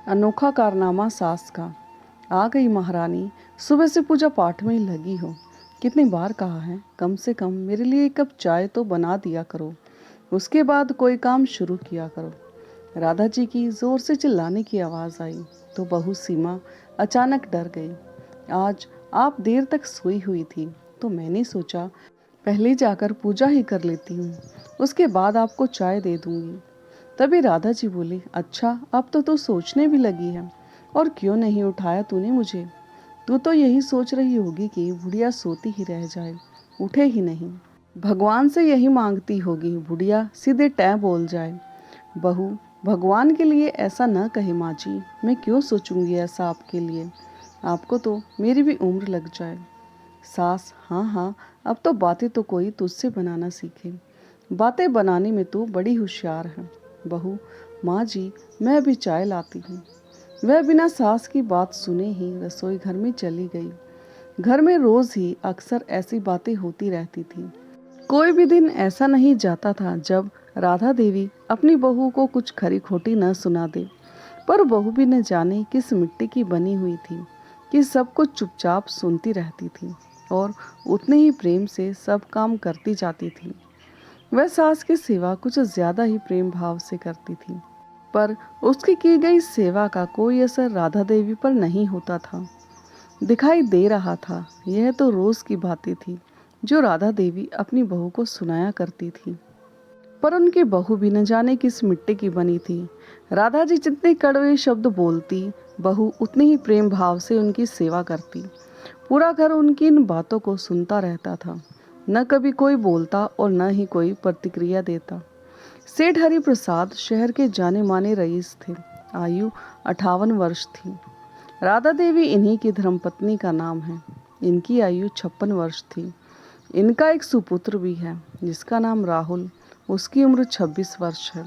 अनोखा कारनामा सास का। आ गई महारानी, सुबह से पूजा पाठ में ही लगी हो। कितनी बार कहा है कम से कम मेरे लिए एक कप चाय तो बना दिया करो, उसके बाद कोई काम शुरू किया करो। राधा जी की जोर से चिल्लाने की आवाज़ आई तो बहू सीमा अचानक डर गई। आज आप देर तक सोई हुई थी तो मैंने सोचा पहले जाकर पूजा ही कर लेती हूँ, उसके बाद आपको चाय दे दूंगी। तभी राधा जी बोली, अच्छा अब तो तू सोचने भी लगी है, और क्यों नहीं उठाया तूने मुझे? तू तो यही सोच रही होगी कि बुढ़िया सोती ही रह जाए, उठे ही नहीं। भगवान से यही मांगती होगी बुढ़िया सीधे टै बोल जाए। बहू, भगवान के लिए ऐसा न कहे माँ जी, मैं क्यों सोचूंगी ऐसा आपके लिए, आपको तो मेरी भी उम्र लग जाए। सास, हाँ हाँ, अब तो बातें तो कोई तुझसे बनाना सीखे, बातें बनाने में तू बड़ी होशियार है। बहू, माँ जी मैं अभी चाय लाती हूँ। वह बिना सास की बात सुने ही रसोई घर में चली गई। घर में रोज ही अक्सर ऐसी बातें होती रहती थी। कोई भी दिन ऐसा नहीं जाता था जब राधा देवी अपनी बहू को कुछ खरी खोटी न सुना दे। पर बहू भी न जाने किस मिट्टी की बनी हुई थी कि सब कुछ चुपचाप सुनती रहती थी और उतने ही प्रेम से सब काम करती जाती थी। वह सास की सेवा कुछ ज्यादा ही प्रेम भाव से करती थी, पर उसकी की गई सेवा का कोई असर राधा देवी पर नहीं होता था, दिखाई दे रहा था। यह तो रोज की बातें थी जो राधा देवी अपनी बहू को सुनाया करती थी। पर उनकी बहू भी न जाने किस मिट्टी की बनी थी। राधा जी जितने कड़वे शब्द बोलती, बहू उतने ही प्रेम भाव से उनकी सेवा करती। पूरा घर उनकी इन बातों को सुनता रहता था। न कभी कोई बोलता और न ही कोई प्रतिक्रिया देता। सेठ हरि प्रसाद शहर के जाने माने रईस थे। आयु 58 वर्ष थी। राधा देवी इन्हीं की धर्मपत्नी का नाम है। इनकी आयु 56 वर्ष थी। इनका एक सुपुत्र भी है जिसका नाम राहुल, उसकी उम्र 26 वर्ष है,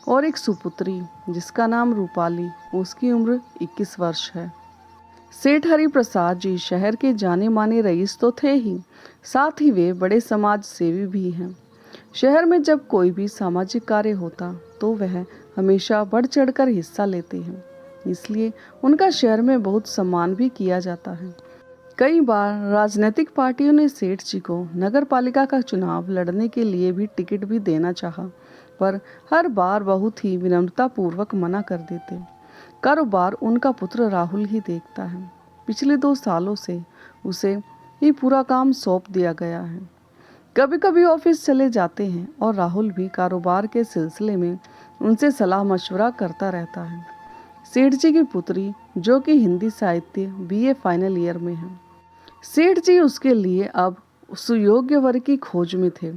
और एक सुपुत्री जिसका नाम रूपाली, उसकी उम्र 21 वर्ष है। सेठ हरि प्रसाद जी शहर के जाने माने रईस तो थे ही, साथ ही वे बड़े समाज सेवी भी हैं। शहर में जब कोई भी सामाजिक कार्य होता तो वह हमेशा बढ़ चढ़कर हिस्सा लेते हैं, इसलिए उनका शहर में बहुत सम्मान भी किया जाता है। कई बार राजनीतिक पार्टियों ने सेठ जी को नगर पालिका का चुनाव लड़ने के लिए भी टिकट भी देना चाहा, पर हर बार बहुत ही विनम्रता पूर्वक मना कर देते। कारोबार उनका पुत्र राहुल ही देखता है। पिछले 2 सालों से उसे ही पूरा काम सौंप दिया गया है। कभी कभी ऑफिस चले जाते हैं और राहुल भी कारोबार के सिलसिले में उनसे सलाह मशवरा करता रहता है। सेठ जी की पुत्री, जो कि हिंदी साहित्य बीए फाइनल ईयर में है, सेठ जी उसके लिए अब सुयोग्य वर की खोज में थे।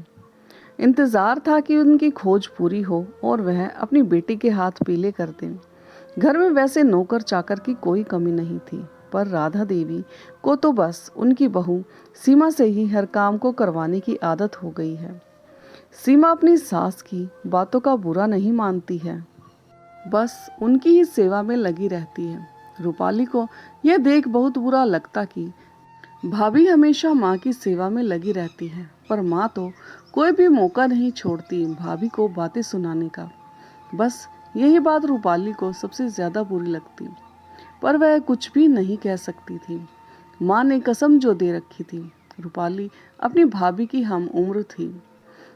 इंतजार था कि उनकी खोज पूरी हो और वह अपनी बेटी के हाथ पीले कर दें। घर में वैसे नौकर चाकर की कोई कमी नहीं थी, पर राधा देवी को तो बस उनकी बहू सीमा से ही हर काम को करवाने की आदत हो गई है। सीमा अपनी सास की बातों का बुरा नहीं मानती है, बस उनकी ही सेवा में लगी रहती है। रूपाली को यह देख बहुत बुरा लगता कि भाभी हमेशा माँ की सेवा में लगी रहती है, पर माँ तो कोई भी मौका नहीं छोड़ती भाभी को बातें सुनाने का। बस यही बात रूपाली को सबसे ज्यादा बुरी लगती, पर वह कुछ भी नहीं कह सकती थी। माँ ने कसम जो दे रखी थी, रूपाली अपनी भाभी की हम उम्र थी,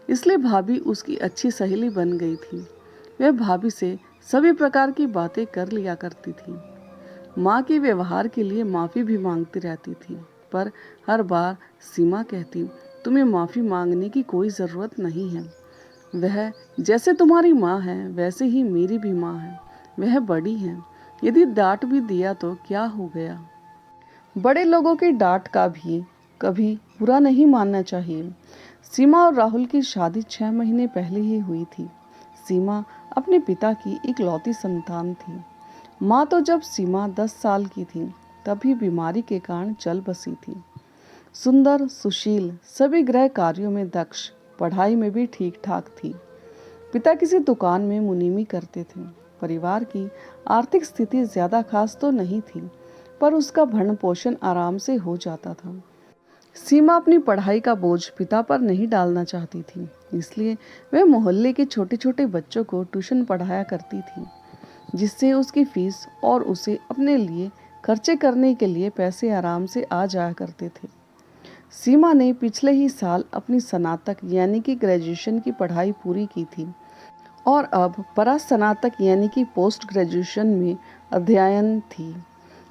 इसलिए भाभी उसकी अच्छी सहेली बन गई थी। वह भाभी से सभी प्रकार की बातें कर लिया करती थी। माँ के व्यवहार के लिए माफ़ी भी मांगती रहती थी, पर हर बार सीमा कहती, तुम्हें माफ़ी मांगने की कोई ज़रूरत नहीं है। वह जैसे तुम्हारी माँ है वैसे ही मेरी भी माँ है। वह बड़ी है, यदि डांट भी दिया तो क्या हो गया। बड़े लोगों की डांट का भी कभी बुरा नहीं मानना चाहिए। सीमा और राहुल की शादी 6 महीने पहले ही हुई थी। सीमा अपने पिता की इकलौती संतान थी। माँ तो जब सीमा 10 साल की थी तभी बीमारी के कारण चल बसी थी। सुंदर, सुशील, सभी गृह कार्यों में दक्ष, पढ़ाई में भी ठीक ठाक थी। पिता किसी दुकान में मुनीमी करते थे। परिवार की आर्थिक स्थिति ज्यादा खास तो नहीं थी, पर उसका भरण पोषण आराम से हो जाता था। सीमा अपनी पढ़ाई का बोझ पिता पर नहीं डालना चाहती थी, इसलिए वह मोहल्ले के छोटे छोटे बच्चों को ट्यूशन पढ़ाया करती थी। जिससे उसकी फीस और उसे अपने लिए खर्चे करने के लिए पैसे आराम से आ जाया करते थे। सीमा ने पिछले ही साल अपनी स्नातक यानी कि ग्रेजुएशन की पढ़ाई पूरी की थी और अब परास्नातक यानी कि पोस्ट ग्रेजुएशन में अध्ययन थी।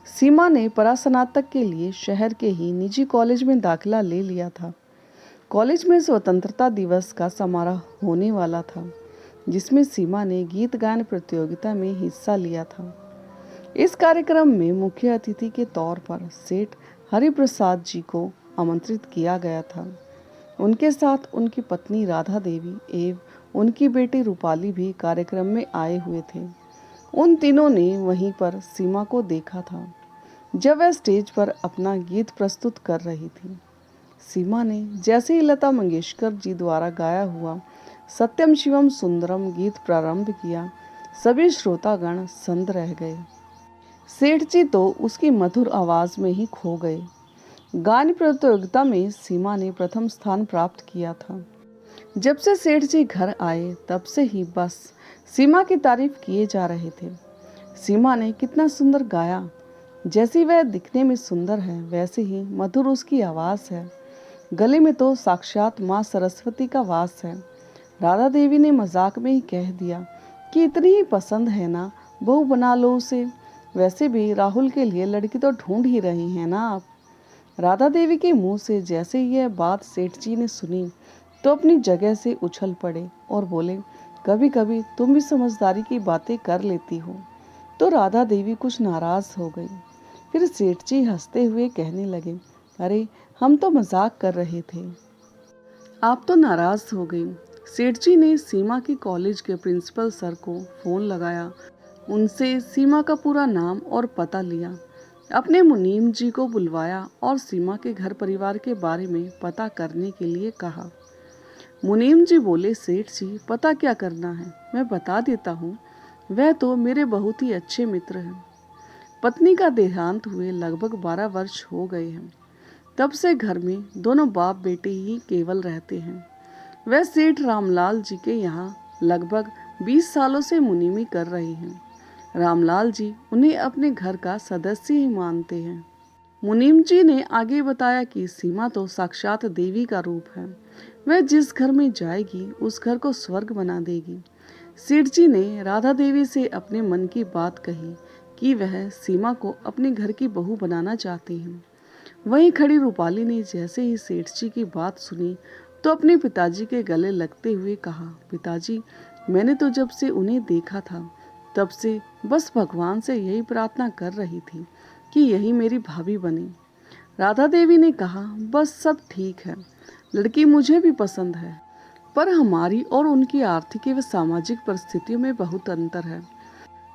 सीमा ने परास्नातक के लिए शहर के ही निजी कॉलेज में दाखिला ले लिया था। कॉलेज में स्वतंत्रता दिवस का समारोह होने वाला था, जिसमें सीमा ने गीत गायन प्रतियोगिता में हिस्सा लिया था। इस कार्यक्रम में मुख्य अतिथि के तौर पर सेठ हरिप्रसाद जी को आमंत्रित किया गया था। उनके साथ उनकी पत्नी राधा देवी एवं उनकी बेटी रूपाली भी कार्यक्रम में आए हुए थे। उन तीनों ने वहीं पर सीमा को देखा था जब वह स्टेज पर अपना गीत प्रस्तुत कर रही थी। सीमा ने जैसे ही लता मंगेशकर जी द्वारा गाया हुआ सत्यम शिवम सुंदरम गीत प्रारंभ किया, सभी श्रोतागण संग रह गए। सेठ जी तो उसकी मधुर आवाज में ही खो गए। गान प्रतियोगिता में सीमा ने प्रथम स्थान प्राप्त किया था। जब से सेठ जी घर आए तब से ही बस सीमा की तारीफ किए जा रहे थे। सीमा ने कितना सुंदर गाया। जैसी वह दिखने में सुंदर है वैसे ही मधुर उसकी आवाज है। गले में तो साक्षात माँ सरस्वती का वास है। राधा देवी ने मजाक में ही कह दिया कि इतनी ही पसंद है ना, बहू बना लो उसे। वैसे भी राहुल के लिए लड़की तो ढूंढ ही रही हैं ना आप। राधा देवी के मुंह से जैसे यह बात सेठ जी ने सुनी तो अपनी जगह से उछल पड़े और बोले, कभी कभी तुम भी समझदारी की बातें कर लेती हो। तो राधा देवी कुछ नाराज हो गई। फिर सेठ जी हंसते हुए कहने लगे, अरे हम तो मजाक कर रहे थे, आप तो नाराज हो गई। सेठ जी ने सीमा के कॉलेज के प्रिंसिपल सर को फोन लगाया। उनसे सीमा का पूरा नाम और पता लिया। अपने मुनीम जी को बुलवाया और सीमा के घर परिवार के बारे में पता करने के लिए कहा। मुनीम जी बोले, सेठ जी पता क्या करना है, मैं बता देता हूँ। वह तो मेरे बहुत ही अच्छे मित्र हैं। पत्नी का देहांत हुए लगभग 12 वर्ष हो गए हैं। तब से घर में दोनों बाप बेटे ही केवल रहते हैं। वह सेठ रामलाल जी के यहाँ लगभग 20 सालों से मुनीमी कर रहे हैं। रामलाल जी उन्हें अपने घर का सदस्य ही मानते हैं। मुनीम जी ने आगे बताया कि सीमा तो साक्षात देवी का रूप है। वह जिस घर में जाएगी उस घर को स्वर्ग बना देगी। सेठ जी ने राधा देवी से अपने मन की बात कही कि वह सीमा को अपने घर की बहू बनाना चाहते हैं। वहीं खड़ी रूपाली ने जैसे ही सेठ जी की बात सुनी तो अपने पिताजी के गले लगते हुए कहा, पिताजी मैंने तो जब से उन्हें देखा था तब से बस भगवान से यही प्रार्थना कर रही थी कि यही मेरी भाभी बने। राधा देवी ने कहा, बस सब ठीक है, लड़की मुझे भी पसंद है, पर हमारी और उनकी आर्थिक व सामाजिक परिस्थितियों में बहुत अंतर है।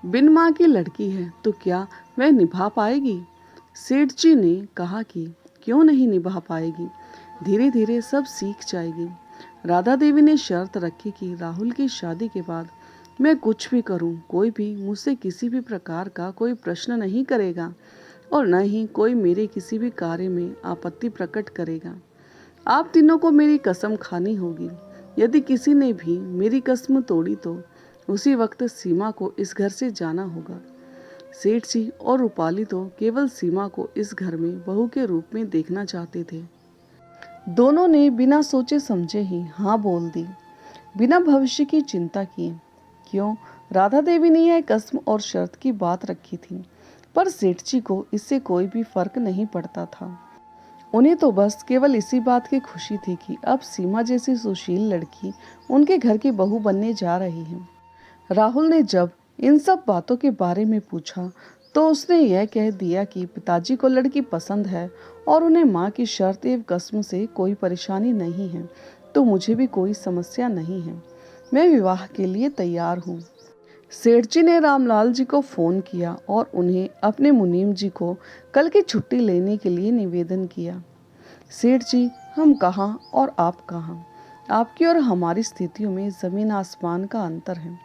बिन माँ की लड़की है तो क्या वह निभा पाएगी? सेठ जी ने कहा कि क्यों नहीं निभा पाएगी, धीरे धीरे सब सीख जाएगी। राधा देवी ने शर्त रखी कि राहुल की शादी के बाद मैं कुछ भी करूं, कोई भी मुझसे किसी भी प्रकार का कोई प्रश्न नहीं करेगा और न ही कोई मेरे किसी भी कार्य में आपत्ति प्रकट करेगा। आप तीनों को मेरी कसम खानी होगी। यदि किसी ने भी मेरी कसम तोड़ी तो उसी वक्त सीमा को इस घर से जाना होगा। सेठ जी और रूपाली तो केवल सीमा को इस घर में बहू के रूप में देखना चाहते थे। दोनों ने बिना सोचे समझे ही हाँ बोल दी, बिना भविष्य की चिंता किए। क्यों? राधा देवी ने यह कसम और शर्त की बात रखी थी, पर सेठ जी को इससे कोई भी फर्क नहीं पड़ता था। उन्हें तो बस केवल इसी बात की खुशी थी कि अब सीमा जैसी सुशील लड़की उनके घर की बहू बनने जा रही है। राहुल ने जब इन सब बातों के बारे में पूछा तो उसने यह कह दिया कि पिताजी को लड़की पसंद है और उन्हें माँ की शर्त एवं कसम से कोई परेशानी नहीं है, तो मुझे भी कोई समस्या नहीं है। मैं विवाह के लिए तैयार हूँ। सेठ जी ने रामलाल जी को फोन किया और उन्हें अपने मुनीम जी को कल की छुट्टी लेने के लिए निवेदन किया। सेठ जी, हम कहाँ और आप कहाँ? आपकी और हमारी स्थितियों में जमीन आसमान का अंतर है।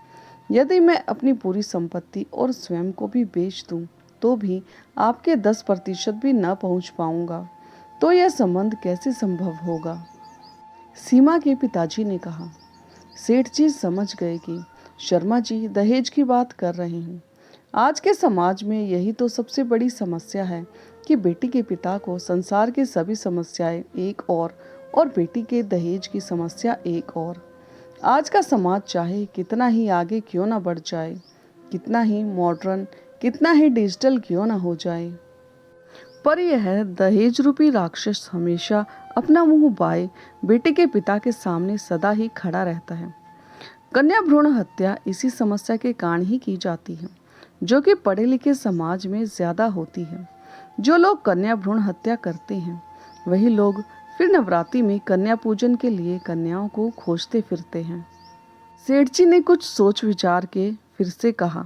यदि मैं अपनी पूरी संपत्ति और स्वयं को भी बेच दूं तो भी आपके 10% भी न पहुंच पाऊंगा, तो यह संबंध कैसे संभव होगा? सीमा के पिताजी ने कहा। सेठ जी समझ गए कि शर्मा जी दहेज की बात कर रहे हैं। आज के समाज में यही तो सबसे बड़ी समस्या है कि बेटी के पिता को संसार की सभी समस्याएं एक और बेटी के दहेज की समस्या एक और। आज का समाज चाहे कितना ही आगे क्यों ना बढ़ जाए, कितना ही मॉडर्न, कितना ही डिजिटल क्यों ना हो जाए, पर यह दहेज रूपी राक्षस हमेशा अपना मुंह बाए बेटे के पिता के सामने सदा ही खड़ा रहता है। कन्या भ्रूण हत्या इसी समस्या के कारण ही की जाती है, जो कि पढ़े लिखे समाज में ज्यादा होती है। जो लोग कन्या भ्रूण हत्या करते हैं वही लोग फिर नवरात्रि में कन्या पूजन के लिए कन्याओं को खोजते फिरते हैं। सेठ जी ने कुछ सोच विचार के फिर से कहा,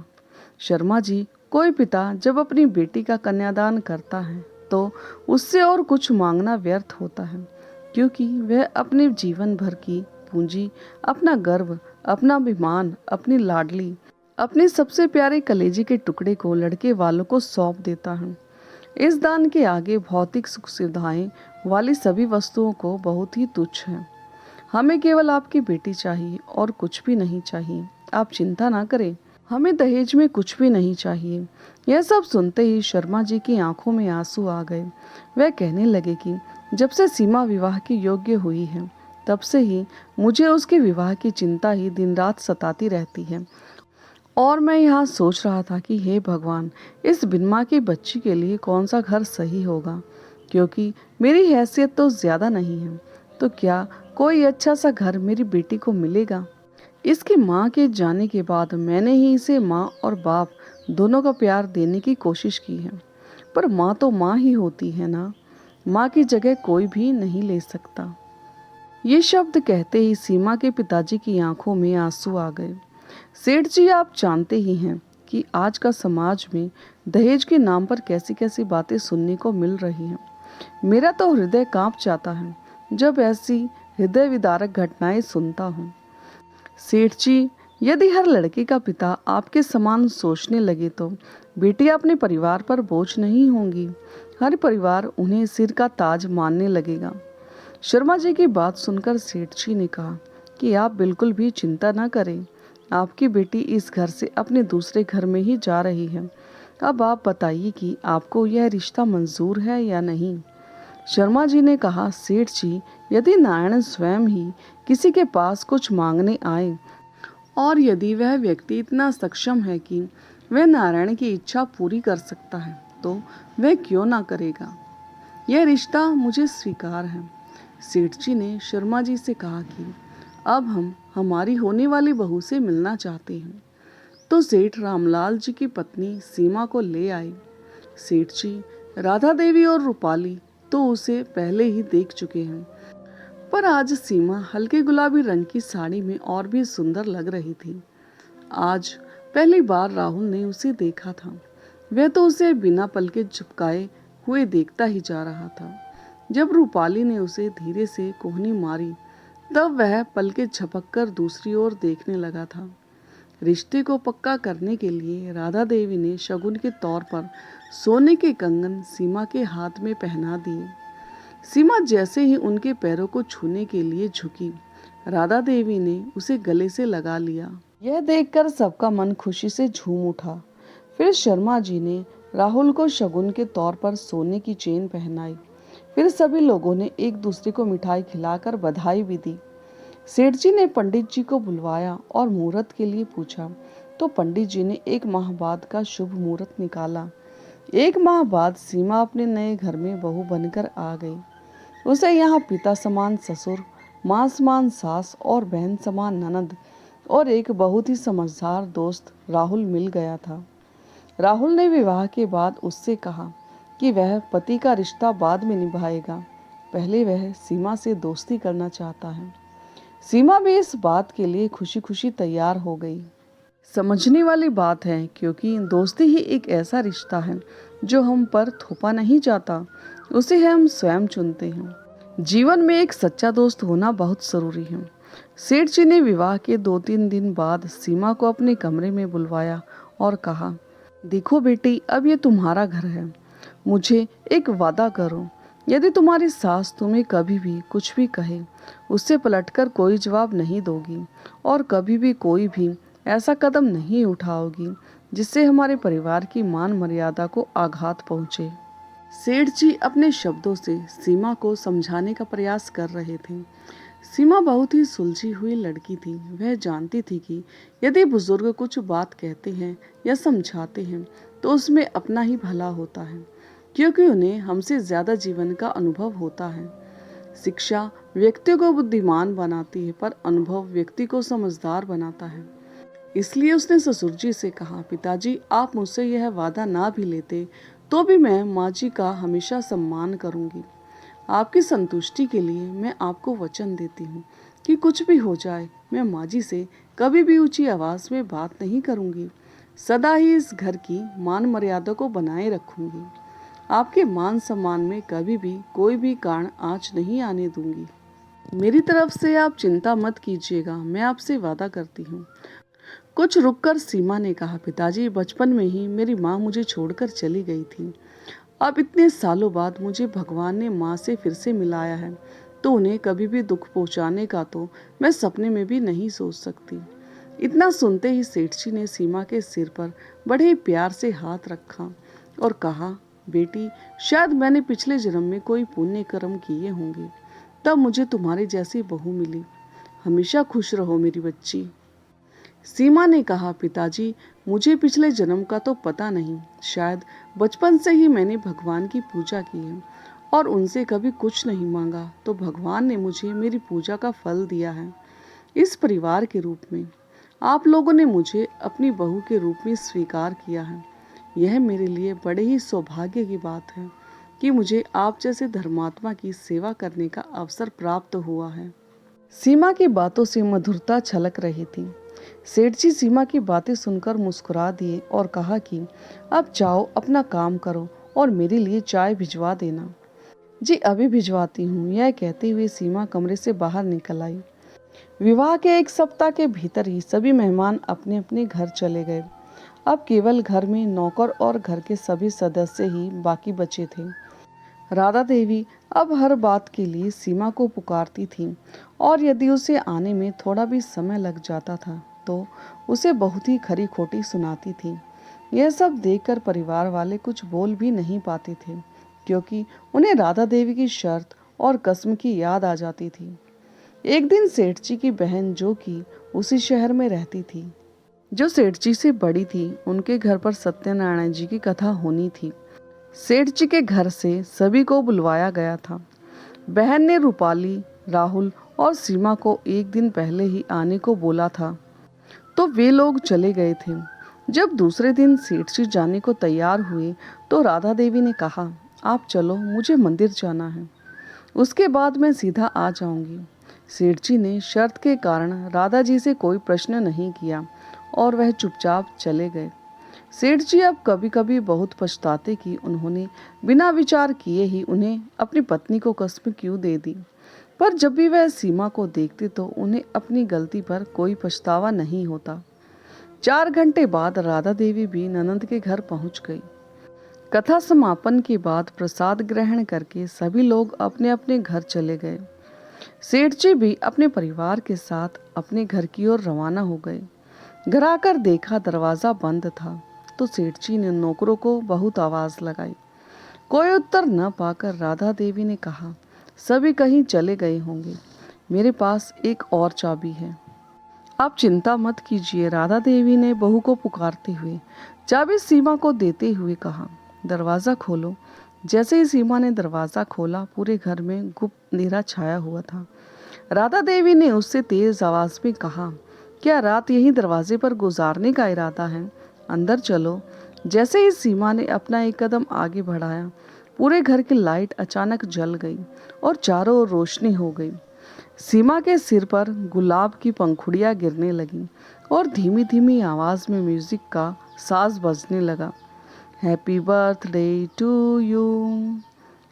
शर्मा जी, कोई पिता जब अपनी बेटी का कन्यादान करता है तो उससे और कुछ मांगना व्यर्थ होता है, क्योंकि वह अपने जीवन भर की पूंजी, अपना गर्व, अपना अभिमान, अपनी लाडली, अपने सबसे प्यारे कलेजे के टुकड़े को लड़के वालों को सौंप देता है। इस दान के आगे भौतिक सुख सुविधाएं वाली सभी वस्तुओं को बहुत ही तुच्छ है। हमें केवल आपकी बेटी चाहिए और कुछ भी नहीं चाहिए। आप चिंता ना करें, हमें दहेज में कुछ भी नहीं चाहिए। यह सब सुनते ही शर्मा जी की आंखों में आंसू आ गए। वह कहने लगे कि जब से सीमा विवाह की योग्य हुई है तब से ही मुझे उसके विवाह की चिंता ही दिन रात सताती रहती है। और मैं यहाँ सोच रहा था कि हे भगवान, इस बिन माँ की बच्ची के लिए कौन सा घर सही होगा, क्योंकि मेरी हैसियत तो ज़्यादा नहीं है। तो क्या कोई अच्छा सा घर मेरी बेटी को मिलेगा? इसकी माँ के जाने के बाद मैंने ही इसे माँ और बाप दोनों का प्यार देने की कोशिश की है, पर माँ तो माँ ही होती है ना। माँ की जगह कोई भी नहीं ले सकता। ये शब्द कहते ही सीमा के पिताजी की आंखों में आंसू आ गए। सेठ जी, आप जानते ही हैं कि आज का समाज में दहेज के नाम पर कैसी कैसी बातें सुनने को मिल रही हैं। मेरा तो हृदय कांप जाता है जब ऐसी हृदय विदारक घटनाएं सुनता हूँ। सेठ जी, यदि हर लड़के का पिता आपके समान सोचने लगे तो बेटियां अपने परिवार पर बोझ नहीं होंगी। हर परिवार उन्हें सिर का ताज मानने लगेगा। शर्मा जी की बात सुनकर सेठ जी ने कहा कि आप बिल्कुल भी चिंता न करें। आपकी बेटी इस घर से अपने दूसरे घर में ही जा रही है। अब आप बताइए कि आपको यह रिश्ता मंजूर है या नहीं। शर्मा जी ने कहा, सेठ जी, यदि नारायण स्वयं ही किसी के पास कुछ मांगने आए और यदि वह व्यक्ति इतना सक्षम है कि वह नारायण की इच्छा पूरी कर सकता है तो वह क्यों ना करेगा। यह रिश्ता मुझे स्वीकार है। सेठ जी ने शर्मा जी से कहा कि अब हम हमारी होने वाली बहू से मिलना चाहते हैं। तो सेठ रामलाल जी की पत्नी सीमा को ले आए। सेठ जी राधा देवी और रूपाली तो उसे पहले ही देख चुके हैं, पर आज सीमा हल्के गुलाबी रंग की साड़ी में और भी सुंदर लग रही थी। आज पहली बार राहुल ने उसे देखा था। वह तो उसे बिना पलके झपकाए हुए देखता ही जा रहा था। जब रूपाली ने उसे धीरे से कोहनी मारी तब वह पलके झपककर दूसरी ओर देखने लगा था। रिश्ते को पक्का करने के लिए राधा देवी ने शगुन के तौर पर सोने के कंगन सीमा के हाथ में पहना दिए। सीमा जैसे ही उनके पैरों को छूने के लिए झुकी, राधा देवी ने उसे गले से लगा लिया। यह देखकर सबका मन खुशी से झूम उठा। फिर शर्मा जी ने राहुल को शगुन के तौर पर सोने की चेन पहनाई। फिर सभी लोगों ने एक दूसरे को मिठाई खिलाकर बधाई भी दी। सेठ जी ने पंडित जी को बुलवाया और मुहूर्त के लिए पूछा, तो पंडित जी ने 1 माह बाद का शुभ मुहूर्त निकाला। 1 माह बाद सीमा अपने नए घर में बहू बनकर आ गई। उसे यहाँ पिता समान ससुर, माँ समान सास और बहन समान ननद और एक बहुत ही समझदार दोस्त राहुल मिल गया था। राहुल ने विवाह के बाद उससे कहा कि वह पति का रिश्ता बाद में निभाएगा, पहले वह सीमा से दोस्ती करना चाहता है। सीमा भी इस बात के लिए खुशी खुशी तैयार हो गई। समझने वाली बात है, क्योंकि दोस्ती ही एक ऐसा रिश्ता है जो हम पर थोपा नहीं जाता, उसे हम स्वयं चुनते हैं। जीवन में एक सच्चा दोस्त होना बहुत जरूरी है। सेठ जी ने विवाह के 2-3 दिन बाद सीमा को अपने कमरे में बुलवाया और कहा, देखो बेटी, अब ये तुम्हारा घर है। मुझे एक वादा करो, यदि तुम्हारी सास तुम्हें कभी भी कुछ भी कहे, उससे पलटकर कोई जवाब नहीं दोगी और कभी भी कोई भी ऐसा कदम नहीं उठाओगी जिससे हमारे परिवार की मान मर्यादा को आघात पहुंचे। सेठ जी अपने शब्दों से सीमा को समझाने का प्रयास कर रहे थे। सीमा बहुत ही सुलझी हुई लड़की थी। वह जानती थी कि यदि बुजुर्ग कुछ बात कहते हैं या समझाते हैं तो उसमें अपना ही भला होता है, क्योंकि उन्हें हमसे ज्यादा जीवन का अनुभव होता है। शिक्षा व्यक्ति को बुद्धिमान बनाती है, पर अनुभव व्यक्ति को समझदार बनाता है। इसलिए उसने ससुर जी से कहा, पिताजी आप मुझसे यह वादा ना भी लेते तो भी मैं माँ जी का हमेशा सम्मान करूंगी। आपकी संतुष्टि के लिए मैं आपको वचन देती हूँ कि कुछ भी हो जाए मैं माँ जी से कभी भी ऊंची आवाज में बात नहीं करूंगी। सदा ही इस घर की मान मर्यादा को बनाए रखूंगी। आपके मान सम्मान में कभी भी कोई भी कारण आंच नहीं आने दूंगी। मेरी तरफ से आप चिंता मत कीजिएगा, मैं आपसे वादा करती हूँ। कुछ रुककर सीमा ने कहा, पिताजी बचपन में ही मेरी माँ मुझे छोड़कर चली गई थी। अब इतने सालों बाद मुझे भगवान ने माँ से फिर से मिलाया है, तो उन्हें कभी भी दुख पहुँचाने का तो मैं सपने में भी नहीं सोच सकती। इतना सुनते ही सेठ जी ने सीमा के सिर पर बड़े ही प्यार से हाथ रखा और कहा, बेटी शायद मैंने पिछले जन्म में कोई पुण्य कर्म किए होंगे, तब मुझे तुम्हारी जैसी बहू मिली। हमेशा खुश रहो मेरी बच्ची। सीमा ने कहा, पिताजी मुझे पिछले जन्म का तो पता नहीं, शायद बचपन से ही मैंने भगवान की पूजा की है और उनसे कभी कुछ नहीं मांगा, तो भगवान ने मुझे मेरी पूजा का फल दिया है। इस परिवार के रूप में आप लोगों ने मुझे अपनी बहू के रूप में स्वीकार किया है। यह मेरे लिए बड़े ही सौभाग्य की बात है कि मुझे आप जैसे धर्मात्मा की सेवा करने का अवसर प्राप्त हुआ है। सीमा की बातों से मधुरता छलक रही थी। सेठ जी सीमा की बातें सुनकर मुस्कुरा दिए और कहा कि अब जाओ अपना काम करो और मेरे लिए चाय भिजवा देना। जी अभी भिजवाती हूँ, यह कहते हुए सीमा कमरे से बाहर निकल आई। विवाह के एक सप्ताह के भीतर ही सभी मेहमान अपने अपने घर चले गए। अब केवल घर में नौकर और घर के सभी सदस्य ही बाकी बचे थे। राधा देवी अब हर बात के लिए सीमा को पुकारती थी और यदि उसे आने में थोड़ा भी समय लग जाता था तो उसे बहुत ही खरी खोटी सुनाती थी। यह सब देखकर परिवार वाले कुछ बोल भी नहीं पाते थे, क्योंकि उन्हें राधा देवी की शर्त और कसम की याद आ जाती थी। एक दिन सेठ जी की बहन, जो कि उसी शहर में रहती थी, जो सेठ जी से बड़ी थी, उनके घर पर सत्यनारायण जी की कथा होनी थी। सेठ जी के घर से सभी को बुलवाया गया था। बहन ने रूपाली, राहुल और सीमा को एक दिन पहले ही आने को बोला था, तो वे लोग चले गए थे। जब दूसरे दिन सेठ जी जाने को तैयार हुए तो राधा देवी ने कहा, आप चलो, मुझे मंदिर जाना है, उसके बाद मैं सीधा आ जाऊंगी। सेठ जी ने शर्त के कारण राधा जी से कोई प्रश्न नहीं किया और वह चुपचाप चले गए। सेठ जी अब कभी कभी बहुत पछताते कि उन्होंने बिना विचार किए ही उन्हें अपनी पत्नी को कसम क्यों दे दी, पर जब भी वह सीमा को देखते तो उन्हें अपनी गलती पर कोई पछतावा नहीं होता। 4 घंटे बाद राधा देवी भी ननंद के घर पहुंच गई। कथा समापन के बाद प्रसाद ग्रहण करके सभी लोग अपने अपने घर चले गए। सेठ जी भी अपने परिवार के साथ अपने घर की ओर रवाना हो गए। घर आकर देखा दरवाजा बंद था, तो सेठ जी ने नौकरों को बहुत आवाज लगाई। कोई उत्तर न पाकर राधा देवी ने कहा, सभी कहीं चले गए होंगे, मेरे पास एक और चाबी है। आप चिंता मत कीजिए, राधा देवी ने बहू को पुकारते हुए चाबी सीमा को देते हुए कहा, दरवाजा खोलो। जैसे ही सीमा ने दरवाजा खोला, पूरे घर में गुप्त अंधेरा छाया हुआ था। राधा देवी ने उससे तेज आवाज में कहा, क्या रात यहीं दरवाजे पर गुजारने का इरादा है? अंदर चलो। जैसे ही सीमा ने अपना एक कदम आगे बढ़ाया, पूरे घर की लाइट अचानक जल गई और चारों ओर रोशनी हो गई। सीमा के सिर पर गुलाब की पंखुड़ियां गिरने लगीं और धीमी धीमी आवाज में म्यूजिक का साज बजने लगा। Happy birthday to you,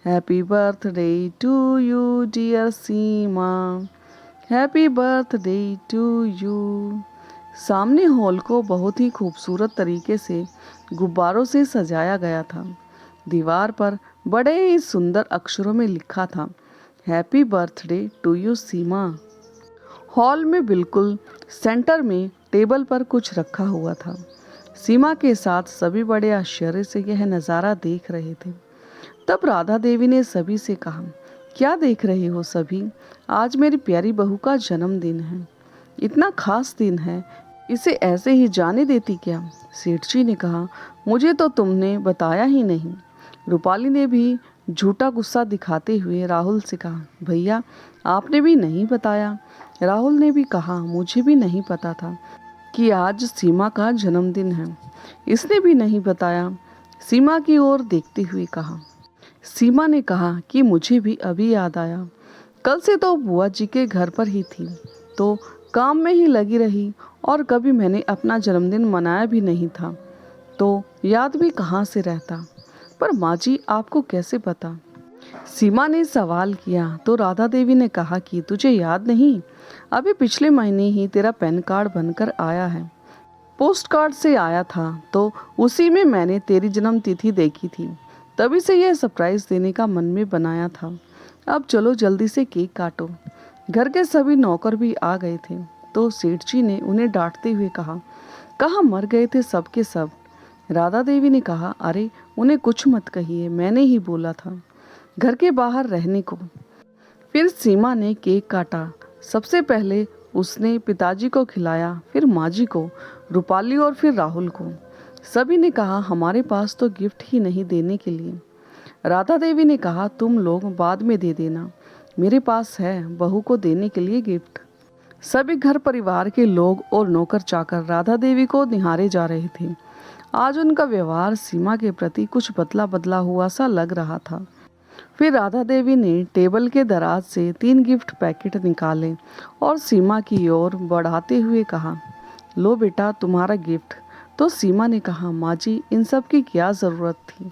happy birthday to you dear Seema, happy birthday to you. सामने हॉल को बहुत ही खूबसूरत तरीके से गुब्बारों से सजाया गया था। दीवार पर बड़े ही सुंदर अक्षरों में लिखा था, happy birthday to you Seema. Hall में बिल्कुल सेंटर में टेबल पर कुछ रखा हुआ था। सीमा के साथ सभी बड़े आश्चर्य से यह नज़ारा देख रहे थे। तब राधा देवी ने सभी से कहा, क्या देख रहे हो सभी? आज मेरी प्यारी बहू का जन्मदिन है। इतना खास दिन है, इसे ऐसे ही जाने देती क्या? सेठ जी ने कहा, मुझे तो तुमने बताया ही नहीं। रूपाली ने भी झूठा गुस्सा दिखाते हुए राहुल से कहा, भैया आपने भी नहीं बताया। राहुल ने भी कहा, मुझे भी नहीं पता था कि आज सीमा का जन्मदिन है। इसने भी नहीं बताया। सीमा की ओर देखते हुए कहा। सीमा ने कहा कि मुझे भी अभी याद आया, कल से तो बुआ जी के घर पर ही थी, तो काम में ही लगी रही और कभी मैंने अपना जन्मदिन मनाया भी नहीं था, तो याद भी कहाँ से रहता। पर माँ जी आपको कैसे पता? सीमा ने सवाल किया तो राधा देवी ने कहा कि तुझे याद नहीं, अभी पिछले महीने ही तेरा पैन कार्ड बनकर आया है। पोस्ट कार्ड से आया था, तो उसी में मैंने तेरी जन्म तिथि देखी थी, तभी से यह सरप्राइज देने का मन में बनाया था। अब चलो जल्दी से केक काटो। घर के सभी नौकर भी आ गए थे, तो सेठ जी ने उन्हें डांटते हुए कहा, कहाँ मर गए थे सब के सब? राधा देवी ने कहा, अरे उन्हें कुछ मत कहिए, मैंने ही बोला था घर के बाहर रहने को। फिर सीमा ने केक काटा। सबसे पहले उसने पिताजी को खिलाया, फिर माँ जी को, रूपाली और फिर राहुल को। सभी ने कहा, हमारे पास तो गिफ्ट ही नहीं देने के लिए। राधा देवी ने कहा, तुम लोग बाद में दे देना, मेरे पास है बहू को देने के लिए गिफ्ट। सभी घर परिवार के लोग और नौकर चाकर राधा देवी को निहारे जा रहे थे। आज उनका व्यवहार सीमा के प्रति कुछ बदला बदला हुआ सा लग रहा था। फिर राधा देवी ने टेबल के दराज से 3 गिफ्ट पैकेट निकाले और सीमा की ओर बढ़ाते हुए कहा, लो बेटा तुम्हारा गिफ्ट। तो सीमा ने कहा, माँ जी इन सब की क्या ज़रूरत थी?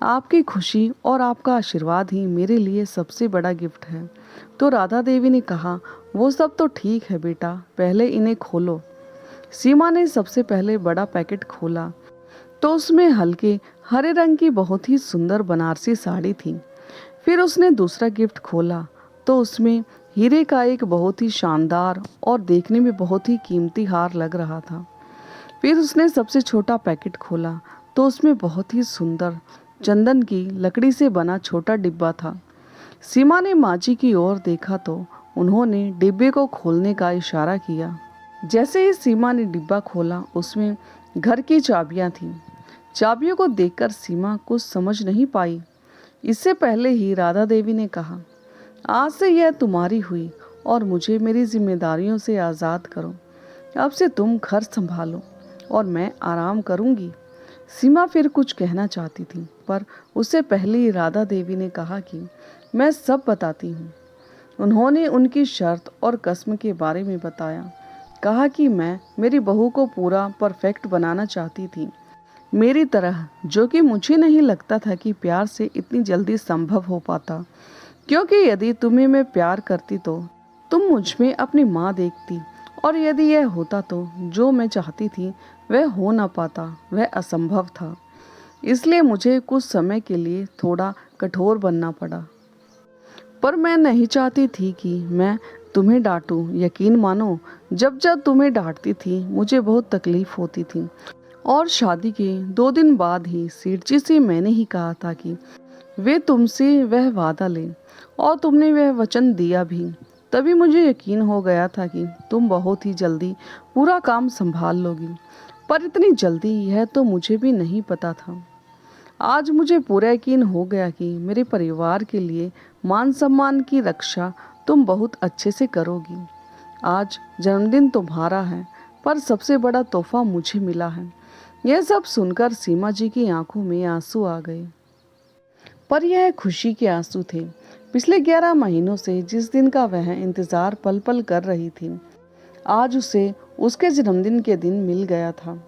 आपकी खुशी और आपका आशीर्वाद ही मेरे लिए सबसे बड़ा गिफ्ट है। तो राधा देवी ने कहा, वो सब तो ठीक है बेटा, पहले इन्हें खोलो। सीमा ने सबसे पहले बड़ा पैकेट खोला तो उसमें हल्के हरे रंग की बहुत ही सुंदर बनारसी साड़ी थी। फिर उसने दूसरा गिफ्ट खोला तो उसमें हीरे का एक बहुत ही शानदार और देखने में बहुत ही कीमती हार लग रहा था। फिर उसने सबसे छोटा पैकेट खोला तो उसमें बहुत ही सुंदर चंदन की लकड़ी से बना छोटा डिब्बा था। सीमा ने माँ जी की ओर देखा तो उन्होंने डिब्बे को खोलने का इशारा किया। जैसे ही सीमा ने डिब्बा खोला, उसमें घर की चाबियां थीं। चाबियों को देखकर सीमा कुछ समझ नहीं पाई। इससे पहले ही राधा देवी ने कहा, आज से यह तुम्हारी हुई और मुझे मेरी जिम्मेदारियों से आज़ाद करो। अब से तुम घर संभालो और मैं आराम करूंगी। सीमा फिर कुछ कहना चाहती थी, पर उससे पहले ही राधा देवी ने कहा कि मैं सब बताती हूँ। उन्होंने उनकी शर्त और कसम के बारे में बताया। कहा कि मैं मेरी बहू को पूरा परफेक्ट बनाना चाहती थी, मेरी तरह, जो कि मुझे नहीं लगता था कि प्यार से इतनी जल्दी संभव हो पाता। क्योंकि यदि तुम्हें मैं प्यार करती तो तुम मुझ में अपनी माँ देखती, और यदि यह होता तो जो मैं चाहती थी वह हो ना पाता, वह असंभव था। इसलिए मुझे कुछ समय के लिए थोड़ा कठोर बनना पड़ा। पर मैं नहीं चाहती थी कि मैं तुम्हें डांटूं। यकीन मानो, जब जब तुम्हें डांटती थी मुझे बहुत तकलीफ होती थी। और शादी के 2 दिन बाद ही सेठ जी से मैंने ही कहा था कि वे तुमसे वह वादा लें, और तुमने वह वचन दिया भी। तभी मुझे यकीन हो गया था कि तुम बहुत ही जल्दी पूरा काम संभाल लोगी। पर इतनी जल्दी यह तो मुझे भी नहीं पता था। आज मुझे पूरा यकीन हो गया कि मेरे परिवार के लिए मान सम्मान की रक्षा तुम बहुत अच्छे से करोगी। आज जन्मदिन तुम्हारा है, पर सबसे बड़ा तोहफा मुझे मिला है। यह सब सुनकर सीमा जी की आंखों में आंसू आ गए, पर यह खुशी के आंसू थे। पिछले 11 महीनों से जिस दिन का वह इंतजार पल पल कर रही थी, आज उसे उसके जन्मदिन के दिन मिल गया था।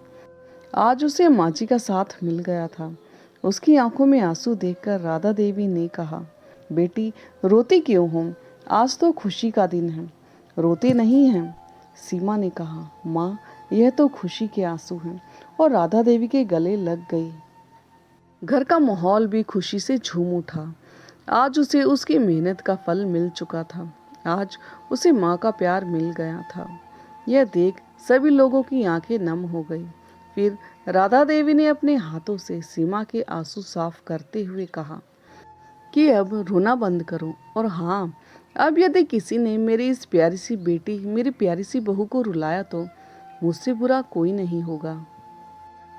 आज उसे माँ जी का साथ मिल गया था। उसकी आंखों में आंसू देखकर राधा देवी ने कहा, बेटी रोती क्यों हो? आज तो खुशी का दिन है, रोते नहीं हैं। सीमा ने कहा, माँ यह तो खुशी के आंसू हैं, और राधा देवी के गले लग गई। घर का माहौल भी खुशी से झूम उठा। आज उसे उसकी मेहनत का फल मिल चुका था। आज उसे माँ का प्यार मिल गया था। यह देख सभी लोगों की आंखें नम हो गई। फिर राधा देवी ने अपने हाथों से सीमा के आंसू साफ करते हुए कहा कि अब रोना बंद करो, और हाँ, अब यदि किसी ने मेरी इस प्यारी सी बेटी, मेरी प्यारी सी बहू को रुलाया तो मुझसे बुरा कोई नहीं होगा।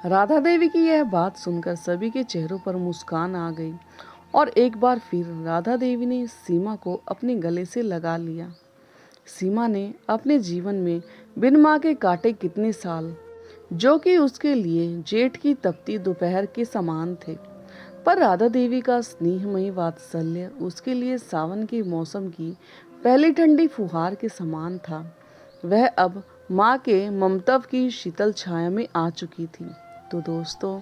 राधा देवी की यह बात सुनकर सभी के चेहरों पर मुस्कान आ गई और एक बार फिर राधा देवी ने सीमा को अपने गले से लगा लिया। सीमा ने अपने जीवन में बिन माँ के काटे कितने साल, जो कि उसके लिए जेठ की तपती दोपहर के समान थे, पर राधा देवी का स्नेहमयी वात्सल्य उसके लिए सावन के मौसम की पहली ठंडी फुहार के समान था। वह अब माँ के ममतव की शीतल छाया में आ चुकी थी। तो दोस्तों,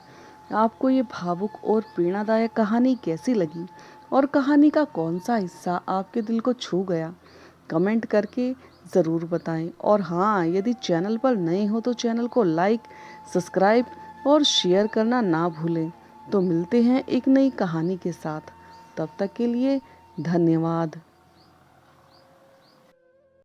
आपको ये भावुक और प्रेरणादायक कहानी कैसी लगी और कहानी का कौन सा हिस्सा आपके दिल को छू गया, कमेंट करके ज़रूर बताएं। और हाँ, यदि चैनल पर नए हो तो चैनल को लाइक, सब्सक्राइब और शेयर करना ना भूलें। तो मिलते हैं एक नई कहानी के साथ, तब तक के लिए धन्यवाद।